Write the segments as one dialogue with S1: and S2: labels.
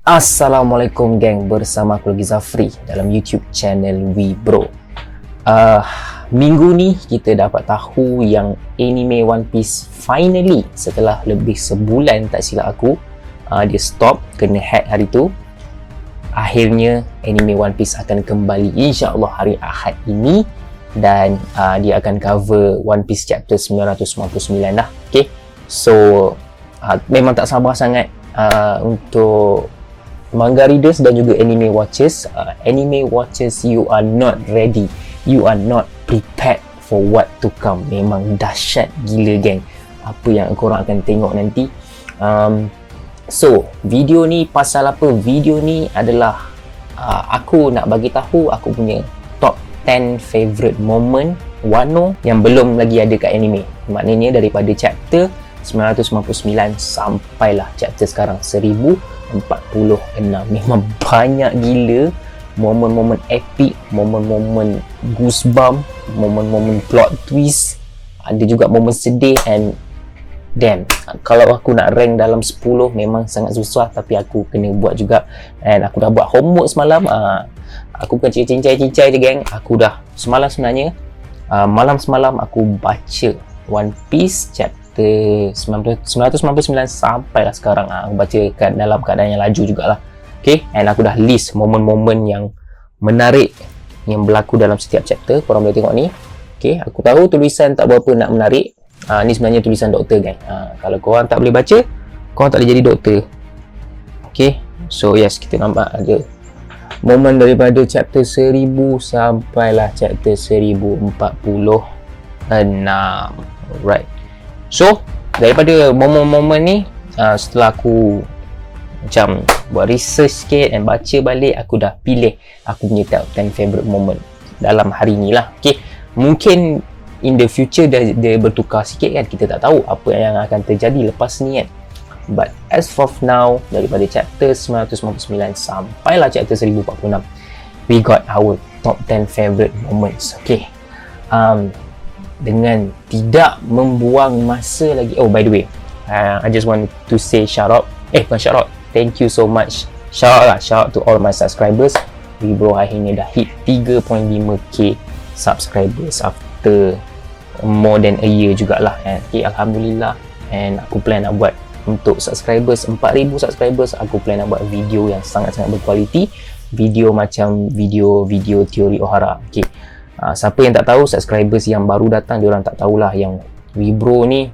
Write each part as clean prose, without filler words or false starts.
S1: Assalamualaikum geng, bersama aku lagi Zafri dalam YouTube channel WeBro. Minggu ni kita dapat tahu yang anime One Piece finally setelah lebih sebulan tak silap aku, dia stop kena hack hari tu. Akhirnya anime One Piece akan kembali insya-Allah hari Ahad ini dan dia akan cover One Piece chapter 999 lah. Okay, so memang tak sabar sangat untuk manga readers dan juga anime watchers. You are not ready, you are not prepared for what to come. Memang dahsyat gila geng apa yang korang akan tengok nanti. So video ni pasal apa? Video ni adalah aku nak bagi tahu aku punya top 10 favorite moment Wano yang belum lagi ada kat anime. Maknanya daripada chapter 999 sampailah chapter sekarang 1046. Memang banyak gila momen-momen epic, momen-momen goosebump, momen-momen plot twist, ada juga momen sedih. And damn, kalau aku nak rank dalam 10 memang sangat susah, tapi aku kena buat juga. And aku dah buat homework semalam. Aku bukan cincai-cincai je geng. Aku dah semalam sebenarnya, malam semalam aku baca One Piece chapter 999 sampailah sekarang. Aku baca dalam keadaan yang laju jugalah. Okay, and aku dah list momen-momen yang menarik yang berlaku dalam setiap chapter. Korang boleh tengok ni. Okay, aku tahu tulisan tak berapa nak menarik. Ni sebenarnya tulisan doktor kan. Kalau korang tak boleh baca, korang tak boleh jadi doktor. Okay, so yes, kita nampak ada momen daripada chapter 1000 sampailah chapter 1046. Right. So daripada momen-momen ni, setelah aku macam buat research sikit dan baca balik, aku dah pilih aku punya top 10 favorite moment dalam hari ni lah. Okay, mungkin in the future dia bertukar sikit kan, kita tak tahu apa yang akan terjadi lepas ni kan. But as of now, daripada chapter 999 sampailah chapter 1046, we got our top 10 favorite moments. Okay, dengan tidak membuang masa lagi. Oh, by the way, I just want to say shout out. Bukan shout out, thank you so much. Shout out to all my subscribers. WeBro akhirnya dah hit 3.5k subscribers after more than a year jugalah. Okay, Alhamdulillah. And aku plan nak buat untuk subscribers 4,000 subscribers, aku plan nak buat video yang sangat-sangat berkualiti. Video macam video teori Ohara. Okay, siapa yang tak tahu, subscribers yang baru datang, diorang tak tahulah yang WeBro ni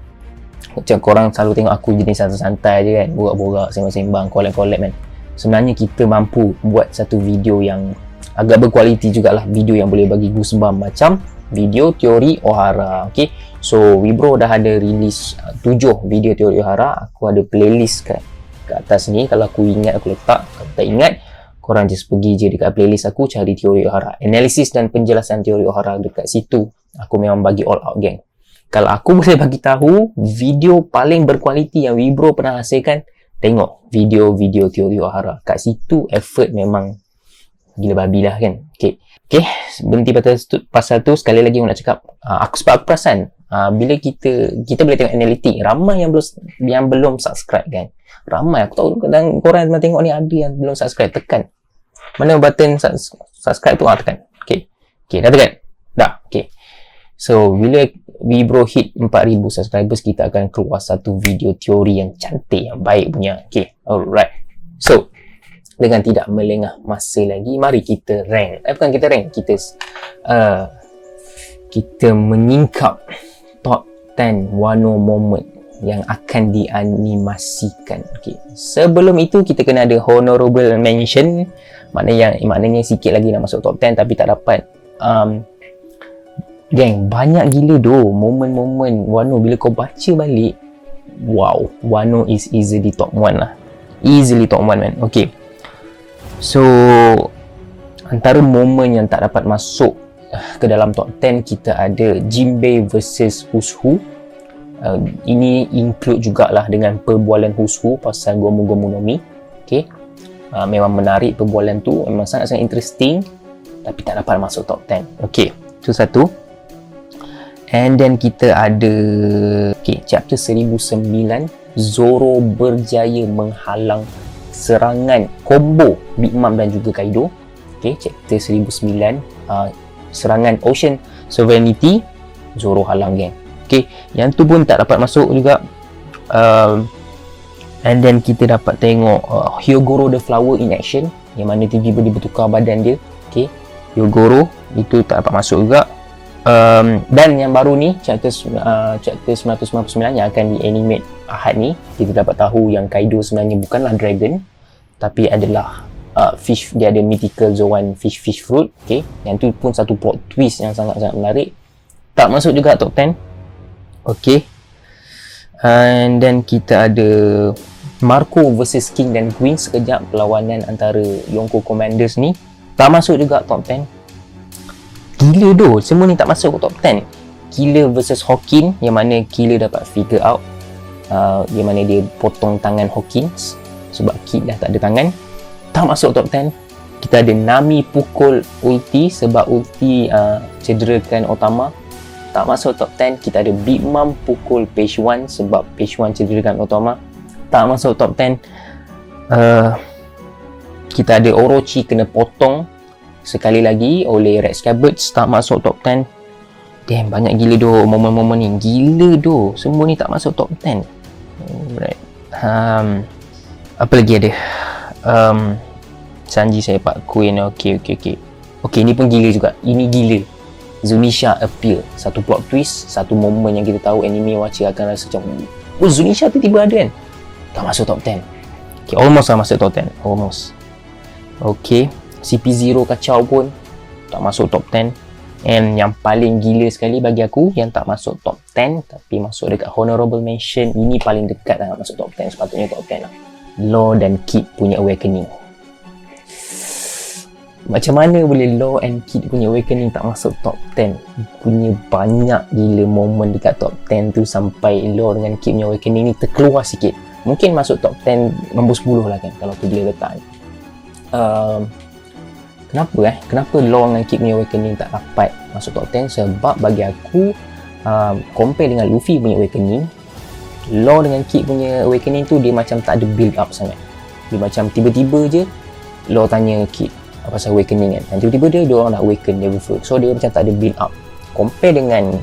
S1: macam korang selalu tengok aku jenis santai-santai je kan, borak-borak, sembang-sembang, collab man. Sebenarnya kita mampu buat satu video yang agak berkualiti jugalah, video yang boleh bagi goosebump macam video teori Ohara. Okay, so WeBro dah ada release 7 video teori Ohara. Aku ada playlist kat atas ni, kalau aku ingat aku letak, kalau tak ingat korang just pergi je dekat playlist aku, cari teori Ohara, analisis dan penjelasan teori Ohara. Dekat situ aku memang bagi all out geng. Kalau aku boleh bagi tahu video paling berkualiti yang WeBro pernah hasilkan, tengok video teori Ohara. Kat situ effort memang gila babi lah kan. Okay, berhenti pasal tu. Sekali lagi aku nak cakap, aku perasan bila kita boleh tengok analitik, ramai yang belum subscribe kan. Ramai, aku tahu kadang korang yang tengok ni ada yang belum subscribe. Tekan mana button subscribe tu, tekan. Okay, dah tekan? Dah. Okay, so bila WeBro hit 4,000 subscribers, kita akan keluar satu video teori yang cantik, yang baik punya. Okay, alright. So dengan tidak melengah masa lagi, mari kita rank. Bukan kita rank, kita menyingkap top 10 Wano moment yang akan dianimasikan. Okay, sebelum itu kita kena ada honorable mention, maknanya sikit lagi nak masuk top 10 tapi tak dapat. Geng, banyak gila momen-momen Wano bila kau baca balik. Wow, Wano is easily top 1 lah. Easily top 1 man. Okay, so antara momen yang tak dapat masuk ke dalam top 10, kita ada Jinbei versus Who's Who. Ini include jugalah dengan perbualan Who's Who pasal Gomu no Mi. Okay, memang menarik perbualan tu, memang sangat-sangat interesting, tapi tak dapat masuk top 10. Okay, itu satu. And then kita ada chapter 1009, Zoro berjaya menghalang serangan combo Big Mom dan juga Kaido. Okay, chapter 1009, serangan Ocean Sovereignty, Zoro halang geng. Okay, yang tu pun tak dapat masuk juga. And then kita dapat tengok Hyogoro the Flower in action, yang mana tiba-tiba dia bertukar badan dia. Okay, Hyogoro itu tak dapat masuk juga. Dan yang baru ni chapter 999 yang akan di-animate Ahad ni, kita dapat tahu yang Kaido sebenarnya bukanlah dragon, tapi adalah fish. Dia ada mythical Zoan fish fruit. Okay, yang tu pun satu plot twist yang sangat-sangat menarik. Tak masuk juga top 10. Okay, and then kita ada Marco versus King dan Queen, sekejap perlawanan antara Yonko Commanders ni. Tak masuk juga top 10. Gila doh, semua ni tak masuk ke top 10. Killer versus Hawkins, yang mana Killer dapat figure out yang mana dia potong tangan Hawkins sebab Kid dah tak ada tangan. Tak masuk top 10. Kita ada Nami pukul ulti sebab ulti cederakan Otama. Tak masuk top 10. Kita ada Big Mom pukul Page 1 sebab Page 1 cederakan Otama. Tak masuk top 10. Kita ada Orochi kena potong sekali lagi oleh Red Scabbards. Tak masuk top 10. Damn, banyak gila doh momen-momen ni. Gila doh, semua ni tak masuk top 10. Alright. Apa lagi ada? Sanji saya Pak Queen. Okay, ni pun gila juga. Ini gila. Zunisha appear. Satu plot twist, satu momen yang kita tahu anime watcher akan rasa macam, oh, Zunisha tu tiba ada kan. Tak masuk top 10. Okay, almost lah masuk top 10. Almost. Okay, CP0 kacau pun tak masuk top 10. And yang paling gila sekali bagi aku, yang tak masuk top 10 tapi masuk dekat honorable mention, ini paling dekat lah masuk top 10, sepatutnya top 10 lah. Law dan Kid punya awakening. Macam mana boleh Law and Kid punya awakening tak masuk top 10? Punya banyak gila momen dekat top 10 tu sampai Law dengan Kid punya awakening ni terkeluar sikit. Mungkin masuk top 10 nombor 10 lah kan kalau aku boleh letak. Kenapa Law dengan Kid punya awakening tak dapat masuk top 10? Sebab bagi aku, compare dengan Luffy punya awakening, Law dengan Kid punya awakening tu dia macam tak ada build up sangat. Dia macam tiba-tiba je Law tanya Kid pasal awakening kan, dan tiba-tiba dia orang dah awaken level full. So dia macam tak ada build up. Compare dengan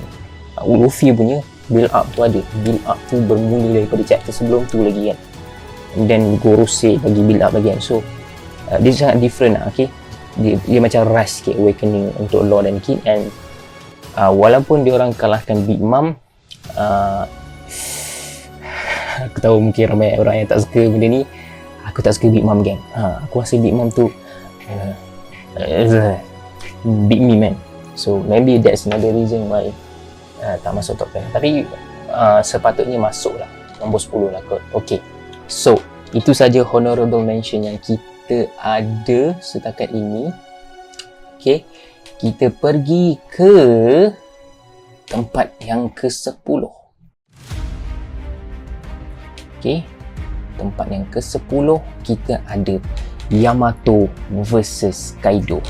S1: Luffy punya build up tu ada. Build up tu bermula daripada chapter sebelum tu lagi kan, and then Gorosei bagi build up lagi kan. So dia sangat different lah. Okay, dia macam rush sikit awakening untuk Law dan Kid. And walaupun dia orang kalahkan Big Mom, aku tahu mungkin ramai orang yang tak suka benda ni. Aku tak suka Big Mom gang. Aku rasa Big Mom tu big me man. So maybe that's another reason why tak masuk top 10. Tapi sepatutnya masuk lah, nombor 10 lah kot. Okay, so itu saja honorable mention yang kita ada setakat ini. Okay, kita pergi ke tempat yang ke-10. Okay, tempat yang ke-10 kita ada Yamato versus Kaido.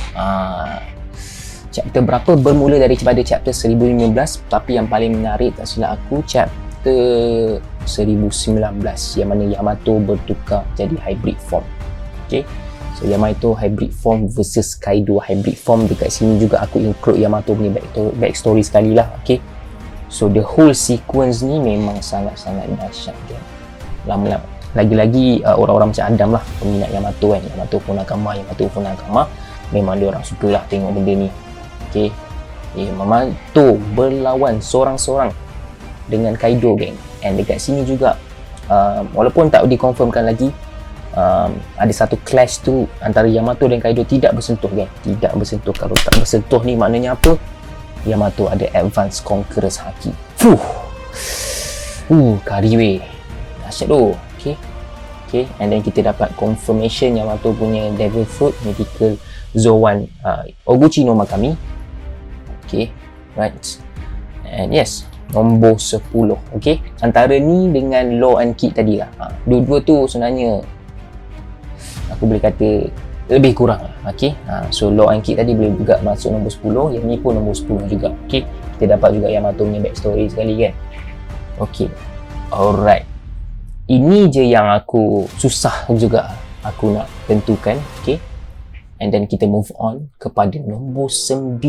S1: Chapter berapa bermula daripada chapter 1015, tapi yang paling menarik tak silap aku chapter 1019 yang mana Yamato bertukar jadi hybrid form. Okay, so Yamato hybrid form versus Kaido hybrid form. Dekat sini juga aku include Yamato punya backstory sekali lah. Okay, so the whole sequence ni memang sangat-sangat dahsyat kan. Lama-lama lagi-lagi orang-orang macam Adam lah, peminat Yamato kan, Yamato Funakama, memang dia orang suka lah tengok benda ni. Okay, Yamato berlawan seorang-seorang dengan Kaido geng. And dekat sini juga walaupun tak dikonfirmkan lagi, ada satu clash tu antara Yamato dan Kaido tidak bersentuh geng, tidak bersentuh. Kalau tak bersentuh ni maknanya apa? Yamato ada advanced conqueror's haki. Kariwe dahsyat tu. Okay, and then kita dapat confirmation Yamato punya devil fruit mythical Zoan Oguchi no Makami. Okay, right. And yes, nombor 10. Okay, antara ni dengan Law and Kid tadi lah. Dua-dua tu sebenarnya aku boleh kata lebih kurang lah. Okay, so Law and Kid tadi boleh juga masuk nombor 10. Yang ni pun nombor 10 juga. Okay, kita dapat juga Yamato punya backstory sekali kan. Okay, alright. Ini je yang aku susah juga aku nak tentukan. Okay, and then kita move on kepada nombor 9.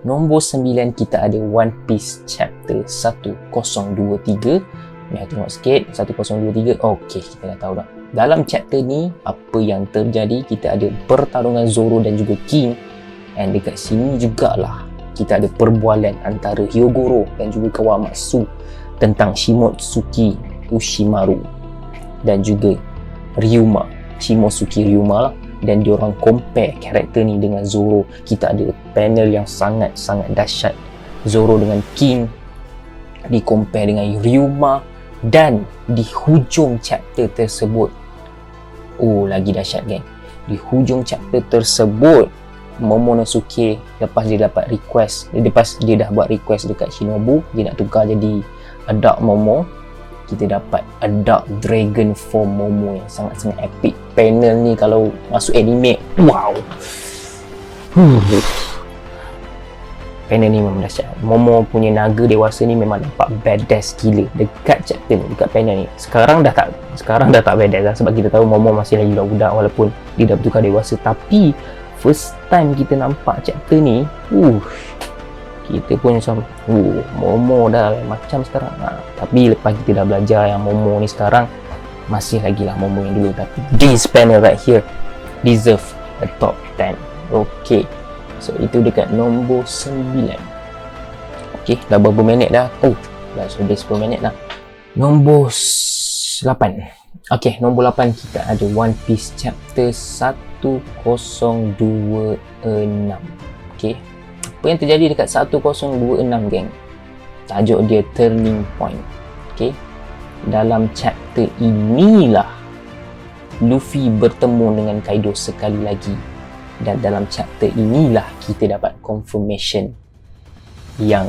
S1: Nombor 9 kita ada One Piece chapter 1023. Ni tengok sikit 1023. Okey, kita dah tahu dah. Dalam chapter ni apa yang terjadi, kita ada pertarungan Zoro dan juga King, and dekat sini jugalah kita ada perbualan antara Hyogoro dan juga Kawamatsu tentang Shimotsuki Ushimaru dan juga Ryuma, Shimotsuki Ryuma lah. Dan diorang compare karakter ni dengan Zoro. Kita ada panel yang sangat-sangat dahsyat. Zoro dengan King di compare dengan Ryuma, dan di hujung chapter tersebut, lagi dahsyat geng, di hujung chapter tersebut Momonosuke lepas dia dapat request, lepas dia dah buat request dekat Shinobu, dia nak tukar jadi a Dark Momo, kita dapat a Dark Dragon form Momo yang sangat-sangat epic. Panel ni kalau masuk anime, wow, panel ni memang dahsyat. Momo punya naga dewasa ni memang nampak badass gila dekat chapter ni, dekat panel ni. Sekarang dah tak badass lah, sebab kita tahu Momo masih lagi budak-budak walaupun dia dah bertukar dewasa. Tapi first time kita nampak chapter ni, kita pun macam Momo dah macam sekarang. Tapi lepas kita dah belajar yang Momo ni sekarang masih lagi lah Momo yang dulu. Tapi this panel right here deserve a top 10. Okay, so itu dekat nombor 9. Okay, dah berapa minit dah? Dah sudah 10 minit dah. Nombor 8. Okay, nombor 8 kita ada One Piece chapter 1026. Okay, apa yang terjadi dekat 1026 geng? Tajuk dia Turning Point. Okay, dalam chapter inilah Luffy bertemu dengan Kaido sekali lagi, dan dalam chapter inilah kita dapat confirmation yang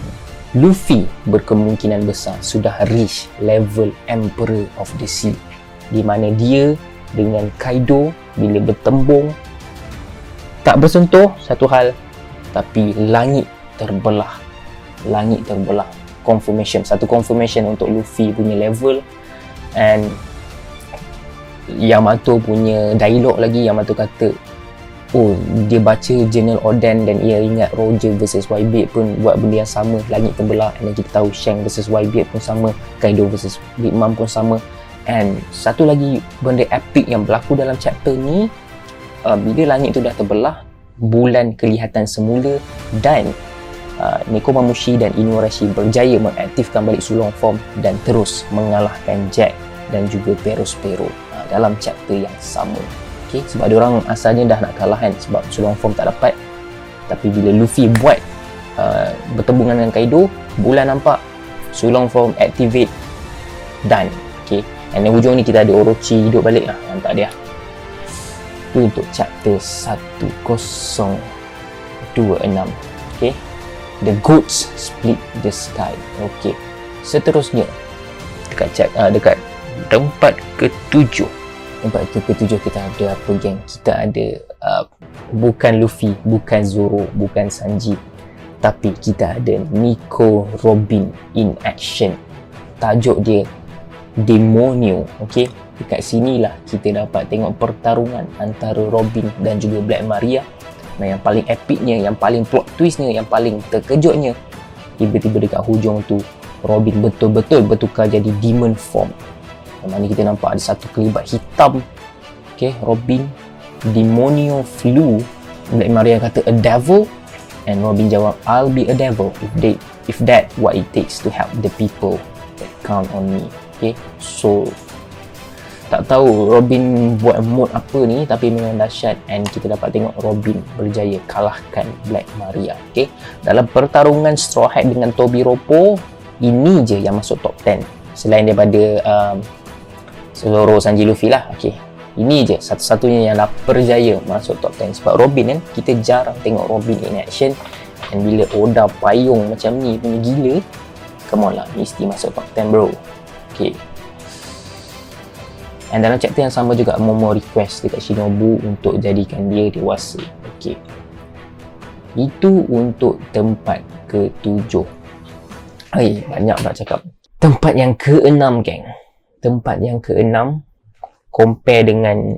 S1: Luffy berkemungkinan besar sudah reach level Emperor of the Sea, di mana dia dengan Kaido bila bertembung tak bersentuh satu hal, tapi langit terbelah. Satu confirmation untuk Luffy punya level. And Yamato punya dialog lagi, Yamato kata dia baca Journal Oden dan ia ingat Roger versus Whitebeard pun buat benda yang sama, langit terbelah. And kita tahu Shanks versus Whitebeard pun sama, Kaido versus Big Mom pun sama. And satu lagi benda epic yang berlaku dalam chapter ni, bila langit tu dah terbelah, bulan kelihatan semula, dan Nekomamushi dan Inuarashi berjaya mengaktifkan balik sulong form dan terus mengalahkan Jack dan juga Perospero dalam chapter yang sama. Okay, sebab diorang asalnya dah nak kalah kan, sebab sulong form tak dapat. Tapi bila Luffy buat bertembungan dengan Kaido, bulan nampak, sulong form activate, done. Okay, and then hujung ni kita ada Orochi hidup balik lah, mantap dia. Itu untuk chapter 1026. Okay, The Goats Split the Sky. Okay, seterusnya dekat tempat ke-7. Tempat ke-7 kita ada apa geng? Kita ada bukan Luffy, bukan Zoro, bukan Sanji, tapi kita ada Nico Robin in action. Tajuk dia Demonio. Okay, dekat sinilah kita dapat tengok pertarungan antara Robin dan juga Black Maria. Nah, yang paling epicnya, yang paling plot twistnya, yang paling terkejutnya, tiba-tiba dekat hujung tu Robin betul-betul bertukar jadi demon form. Yang mana kita nampak ada satu kelibat hitam. Okay, Robin Demonio flew. Black Maria kata a devil, and Robin jawab I'll be a devil if that what it takes to help the people that count on me. Okay, so tak tahu Robin buat mood apa ni, tapi memang dahsyat, and kita dapat tengok Robin berjaya kalahkan Black Maria. Okay, dalam pertarungan Straw Hat dengan Tobiropo, ini je yang masuk top 10 selain daripada Zoro, Sanji, Luffy lah. Okay, ini je satu-satunya yang dah berjaya masuk top 10. Sebab Robin kan, kita jarang tengok Robin in action, dan bila Oda payung macam ni punya gila, come on lah, mesti masuk top 10 bro. Okay, dan dalam chapter yang sama juga Momo request dekat Shinobu untuk jadikan dia dewasa. Okay, itu untuk tempat ke-7. Banyak tak cakap. Tempat yang ke-6 geng. Tempat yang ke-6 compare dengan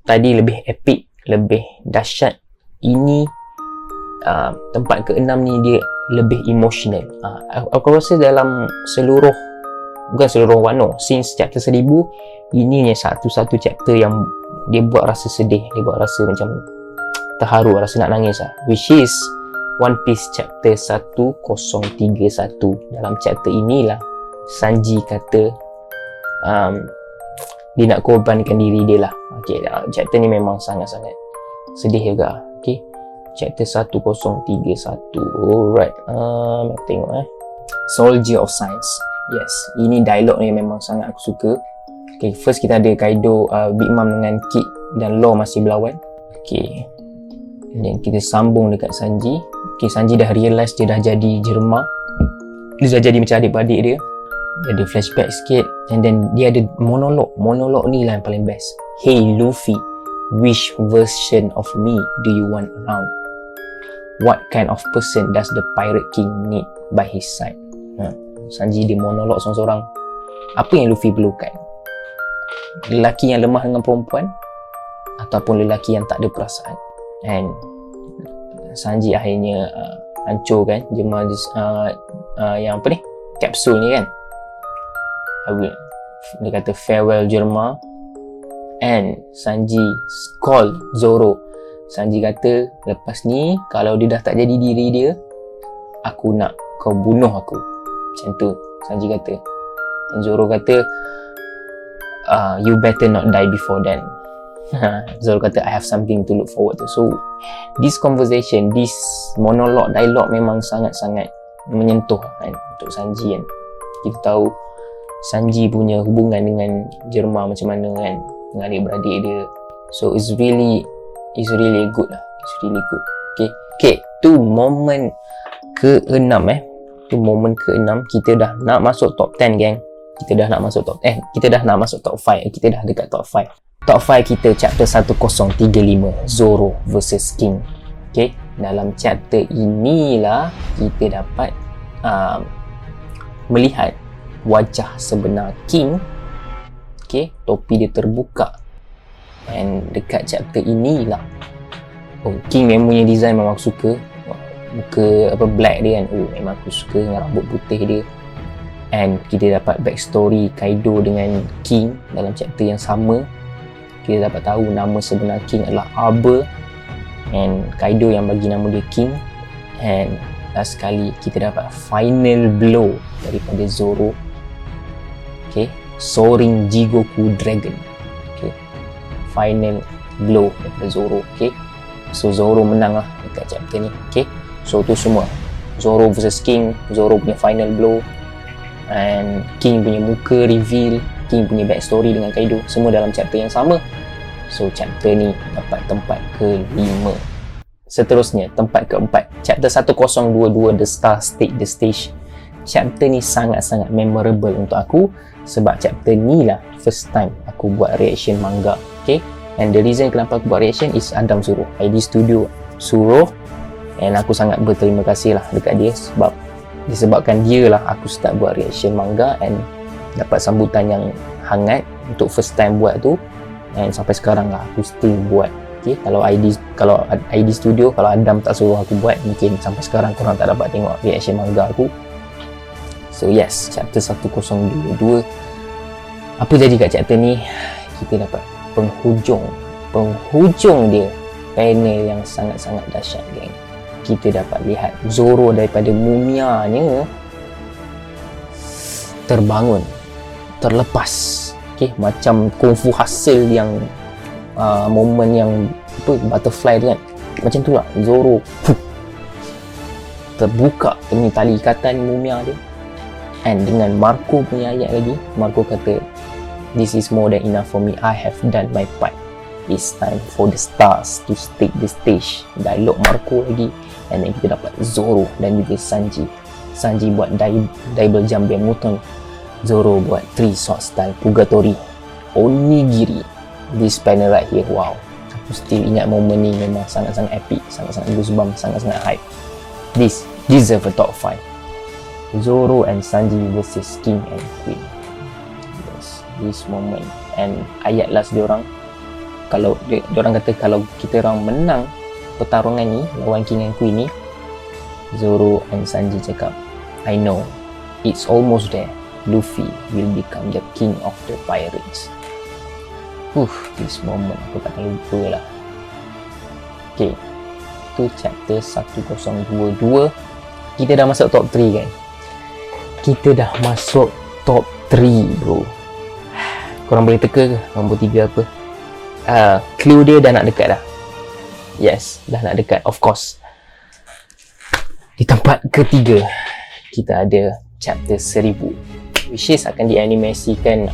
S1: tadi lebih epic, lebih dahsyat. Ini tempat ke-6 ni dia lebih emotional. Aku rasa dalam bukan seluruh Wano, since chapter 1000, ini ni satu-satu chapter yang dia buat rasa sedih, dia buat rasa macam terharu, rasa nak nangis which is One Piece chapter 1031. Dalam chapter inilah Sanji kata dia nak korbankan diri dia lah. Okay, chapter ni memang sangat-sangat sedih juga. Okay, chapter 1031. Alright, tengok Soldier of Science. Yes, ini dialog ni memang sangat aku suka. Okay, first kita ada Kaido, Big Mom dengan Kid dan Law masih berlawan. Okay, dan kita sambung dekat Sanji. Okay, Sanji dah realise dia dah jadi jelma. Dia dah jadi macam adik-beradik dia. Dia ada flashback sikit. And then dia ada monolog. Monolog ni lah yang paling best. Hey Luffy, which version of me do you want around? What kind of person does the Pirate King need by his side? Sanji dia monolog seorang-seorang. Apa yang Luffy perlukan? Lelaki yang lemah dengan perempuan, ataupun lelaki yang tak ada perasaan? And Sanji akhirnya hancurkan jemaah yang apa ni, kapsul ni kan. Dia kata farewell Jerma, and Sanji call Zoro. Sanji kata lepas ni kalau dia dah tak jadi diri dia, aku nak kau bunuh aku. Macam tu Sanji kata. Dan Zoro kata you better not die before then. Zoro kata I have something to look forward to. So this conversation, this monolog, dialog memang sangat-sangat menyentuh kan, untuk Sanji kan. Kita tahu Sanji punya hubungan dengan Jerma macam mana kan, dengan adik-beradik dia. So it's really good lah. It's really good. Okay, tu moment ke-6 tu moment ke-6. Kita dah nak masuk top 10 gang. Kita dah nak masuk top top 5. Kita dah dekat top 5. Top 5 kita chapter 1035, Zoro versus King. Okay, dalam chapter inilah kita dapat melihat wajah sebenar King. Okay, topi dia terbuka. And dekat chapter inilah King memang punya design memang aku suka. Muka black dia kan, memang aku suka dengan rambut putih dia. And kita dapat backstory Kaido dengan King dalam chapter yang sama. Kita dapat tahu nama sebenar King adalah Arbor, and Kaido yang bagi nama dia King. And last sekali kita dapat final blow daripada Zoro. Okay, Soaring Jigoku Dragon. Okay, final blow daripada Zoro. Okay, so Zoro menang lah dekat chapter ni. Okay, so tu semua Zoro versus King, Zoro punya final blow, and King punya muka reveal, King punya backstory dengan Kaido, semua dalam chapter yang sama. So chapter ni dapat tempat ke-5. Seterusnya tempat ke-4, chapter 1022, The Star Take the Stage. Chapter ni sangat-sangat memorable untuk aku sebab chapter ni lah first time aku buat reaction manga. Okay, and the reason kenapa aku buat reaction is Adam suruh, ID Studio suruh, and aku sangat berterima kasih lah dekat dia sebab disebabkan dia lah aku start buat reaction manga and dapat sambutan yang hangat untuk first time buat tu. And sampai sekarang lah aku still buat. Okay, kalau ID Studio, kalau Adam tak suruh aku buat, mungkin sampai sekarang korang tak dapat tengok reaction manga aku. So yes, chapter 1022. Apa jadi kat chapter ni? Kita dapat penghujung dia, panel yang sangat-sangat dahsyat geng. Kita dapat lihat Zoro daripada mumianya terbangun, terlepas. Okay, macam kungfu hasil yang moment yang butterfly tu kan, macam tu lah Zoro terbuka ni tali ikatan mumia dia. And dengan Marco punya ayat lagi, Marco kata this is more than enough for me, I have done my part, it's time for the stars to take the stage. Dialog Marco lagi. And then kita dapat Zoro dan juga Sanji buat double jump Bemuton, Zoro buat 3 sword style Purgatory Onigiri. This panel right here, wow, aku still ingat moment ni, memang sangat-sangat epic, sangat-sangat goosebump, sangat-sangat hype. This deserve a top 5. Zoro and Sanji versus King and Queen. Yes, this moment And ayat last diorang, kalau diorang kata kalau kita orang menang pertarungan ni lawan King and Queen ni, Zoro and Sanji cakap, I know, it's almost there. Luffy will become the king of the pirates. This moment aku takkan lupa lah. Okay, tu chapter 1022. Kita dah masuk top 3 kan? Kita dah masuk top 3 bro. Korang boleh teka ke nombor 3 apa? Clue dia dah nak dekat dah. Yes, dah nak dekat, of course. Di tempat ketiga kita ada chapter 1000, which is akan dianimasikan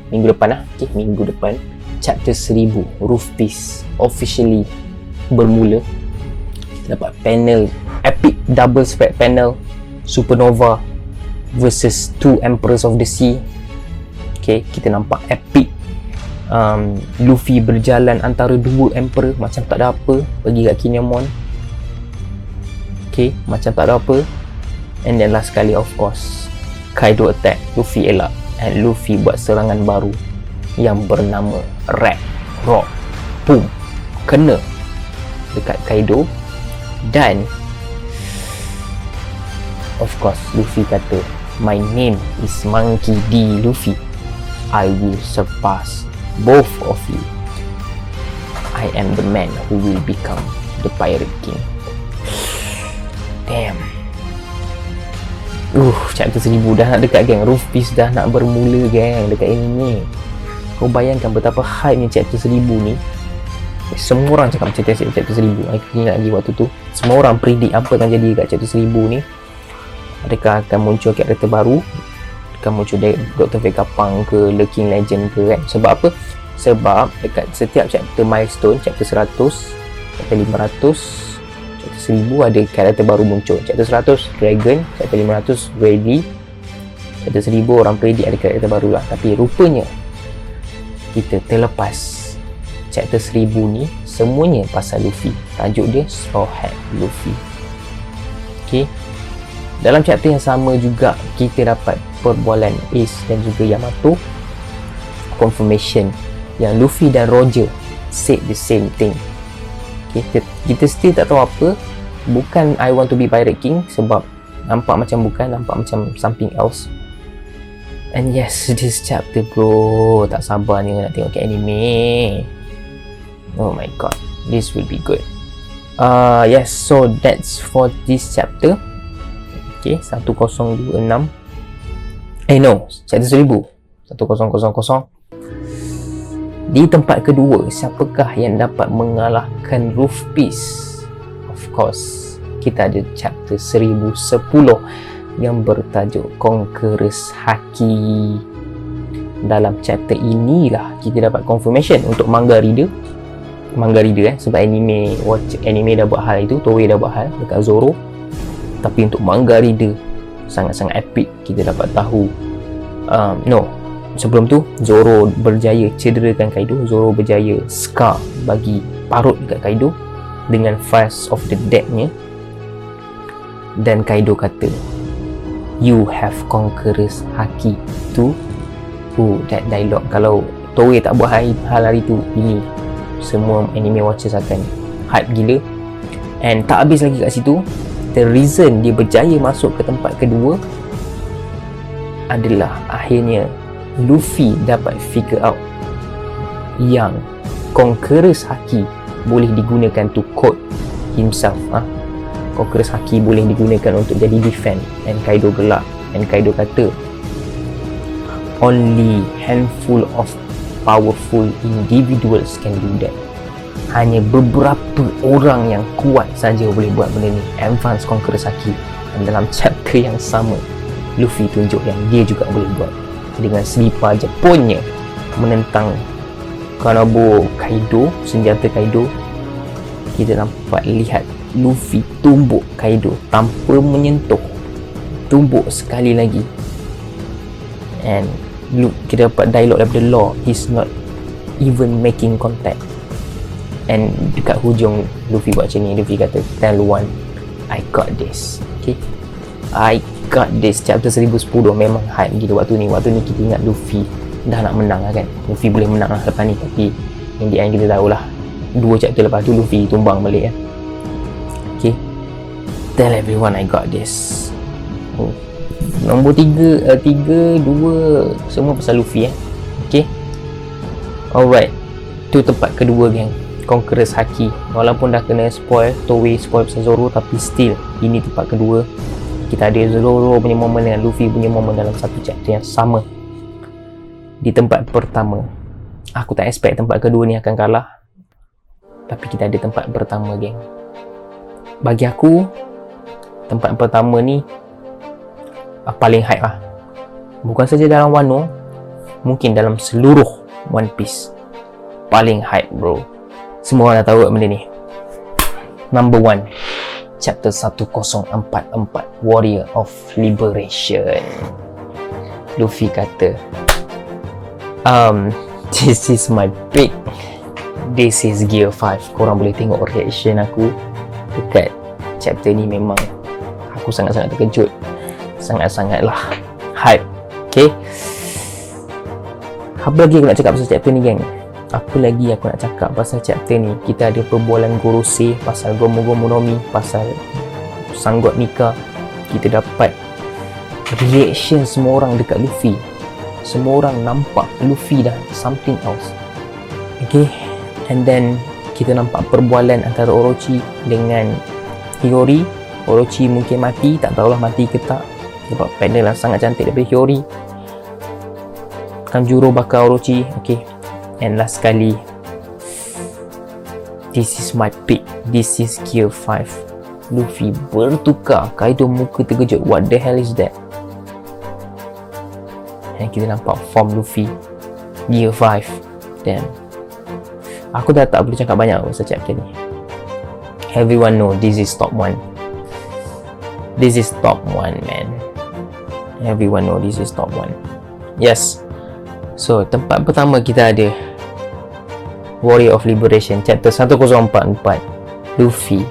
S1: minggu depan lah. Okay, minggu depan chapter 1000 Roof Piece officially bermula. Kita dapat panel epic double spread panel Supernova versus 2 Emperors of the Sea. Okay, kita nampak epic Luffy berjalan antara 2 Emperor macam tak ada apa, pergi kat Kinemon. Okay, macam tak ada apa. And then last kali of course Kaido attack, Luffy elak, and Luffy buat serangan baru yang bernama Red Rock. Boom, kena dekat Kaido. Dan of course Luffy kata, my name is Monkey D. Luffy, I will surpass both of you. I am the man who will become the Pirate King. Damn. Chapter 1000 dah nak dekat geng. Roof Piece dah nak bermula geng dekat anime. Kau bayangkan betapa hype ni chapter 1000 ni. Semua orang cakap macam chapter 1000. Aku ingat lagi waktu tu semua orang predict apa akan jadi dekat chapter 1000 ni. Adakah akan muncul karakter baru, akan muncul Dr. Vegapunk ke, The King Legend ke kan. Sebab apa? Sebab dekat setiap chapter milestone, chapter 100, chapter 500, chapter 1000 ada karakter baru muncul. Chapter 100 Dragon, chapter 500 Rayleigh, chapter 1000 orang predict ada karakter baru lah. Tapi rupanya kita terlepas chapter 1000 ni semuanya pasal Luffy. Tajuk dia Straw Hat Luffy. Okay, dalam chapter yang sama juga kita dapat perbualan Ace dan juga Yamato, confirmation yang Luffy dan Roger said the same thing. Okay, kita still tak tahu apa. Bukan I want to be Pirate King, sebab nampak macam bukan, nampak macam something else. And yes, this chapter bro, tak sabar ni nak tengok ke anime. Oh my god, this will be good. Yes, so that's for this chapter. Okay, 1026. No, chapter 1000. 1000. Di tempat kedua, siapakah yang dapat mengalahkan Roof Piece? Of course, kita ada chapter 1010 yang bertajuk Conqueror's Haki. Dalam chapter inilah kita dapat confirmation untuk manga reader sebab anime dah buat hal itu, Toei dah buat hal dekat Zoro. Tapi untuk manga reader sangat-sangat epic. Kita dapat tahu sebelum tu Zoro berjaya cederakan Kaido. Zoro berjaya scar bagi parut dekat Kaido dengan Fast of the Dead-nya. Dan Kaido kata, you have Conqueror's Haki tu. That dialogue, kalau Toei tak buat hal hari tu, ini semua anime watchers akan hype gila. And tak habis lagi kat situ. The reason dia berjaya masuk ke tempat kedua adalah akhirnya Luffy dapat figure out yang Conqueror's Haki boleh digunakan to code himself. Conqueror's Haki boleh digunakan untuk jadi defend. And Kaido gelak. And Kaido kata, only handful of powerful individuals can do that. Hanya beberapa orang yang kuat saja boleh buat benda ni, advance Conqueror's Haki. Dan dalam chapter yang sama, Luffy tunjuk yang dia juga boleh buat dengan selipar Jeponnya menentang Kanabo Kaido, senjata Kaido. Kita nampak lihat Luffy tumbuk Kaido tanpa menyentuh, tumbuk sekali lagi. And kita dapat dialog daripada Law, he's not even making contact. And dekat hujung Luffy buat macam ni, Luffy kata, tell one, I got this. Okay, I got this. Chapter 1010 memang hype gila waktu ni. Waktu ni kita ingat Luffy dah nak menang lah kan. Luffy boleh menang lah lepas ni, tapi in the end kita tahulah 2 chapter lepas tu Luffy tumbang balik kan. Okay, tell everyone I got this. Nombor 3, 2 semua pasal Luffy Okay, alright, tu tempat kedua geng, Conqueror's Haki. Walaupun dah kena spoil, Toei spoil pasal Zoro, tapi still ini tempat kedua. Kita ada Zoro punya moment dengan Luffy punya moment dalam satu chapter yang sama. Di tempat pertama, aku tak expect tempat kedua ni akan kalah, tapi kita ada tempat pertama geng. Bagi aku, tempat pertama ni paling hype lah. Bukan saja dalam Wano, mungkin dalam seluruh One Piece. Paling hype bro. Semua orang dah tahu benda ni. Number 1, chapter 1044, Warrior of Liberation. Luffy kata, this is my pick. This is Gear 5. Korang boleh tengok reaction aku dekat chapter ni. Memang aku sangat-sangat terkejut, sangat-sangatlah hype. Okay, apa lagi aku nak cakap pasal chapter ni geng? Apa lagi aku nak cakap pasal chapter ni? Kita ada perbualan Gorosei pasal Gomu Gomu no Mi, pasal Sanggot Nika. Kita dapat reaction semua orang dekat Luffy. Semua orang nampak Luffy dah something else. Okay, and then kita nampak perbualan antara Orochi dengan Hiyori. Orochi mungkin mati, tak tahulah mati ke tak, sebab panel lah sangat cantik daripada Hiyori. Kanjuro bakar Orochi. Okay, and last sekali, this is my pick. This is Gear 5. Luffy bertukar. Kaido muka terkejut. What the hell is that? And kita nampak form Luffy Gear 5. Damn, aku dah tak boleh cakap banyak pasal chapter ni. Everyone know this is top 1. This is top 1 man. Everyone know this is top 1. Yes. So tempat pertama kita ada Warrior of Liberation, chapter 1044. Luffy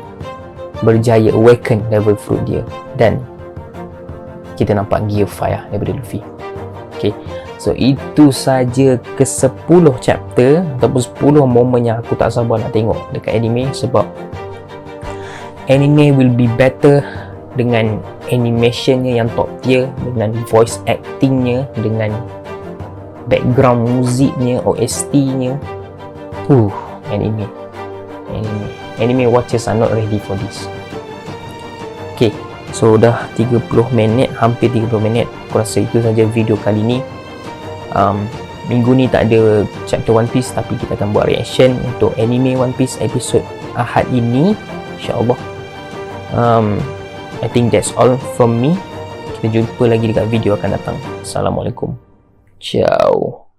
S1: berjaya awaken level fruit dia, dan kita nampak Gear 5 lah daripada Luffy. Okay, so itu saja ke-10 chapter ataupun 10 momen yang aku tak sabar nak tengok dekat anime, sebab anime will be better dengan animationnya yang top tier, dengan voice actingnya, dengan background musiknya, OST-nya. Anime watchers are not ready for this. Okay, so dah 30 minit, hampir 30 minit. Aku rasa itu saja video kali ni. Minggu ni tak ada chapter One Piece, tapi kita akan buat reaction untuk anime One Piece episode Ahad ini, insyaAllah. I think that's all from me. Kita jumpa lagi dekat video akan datang. Assalamualaikum. Ciao.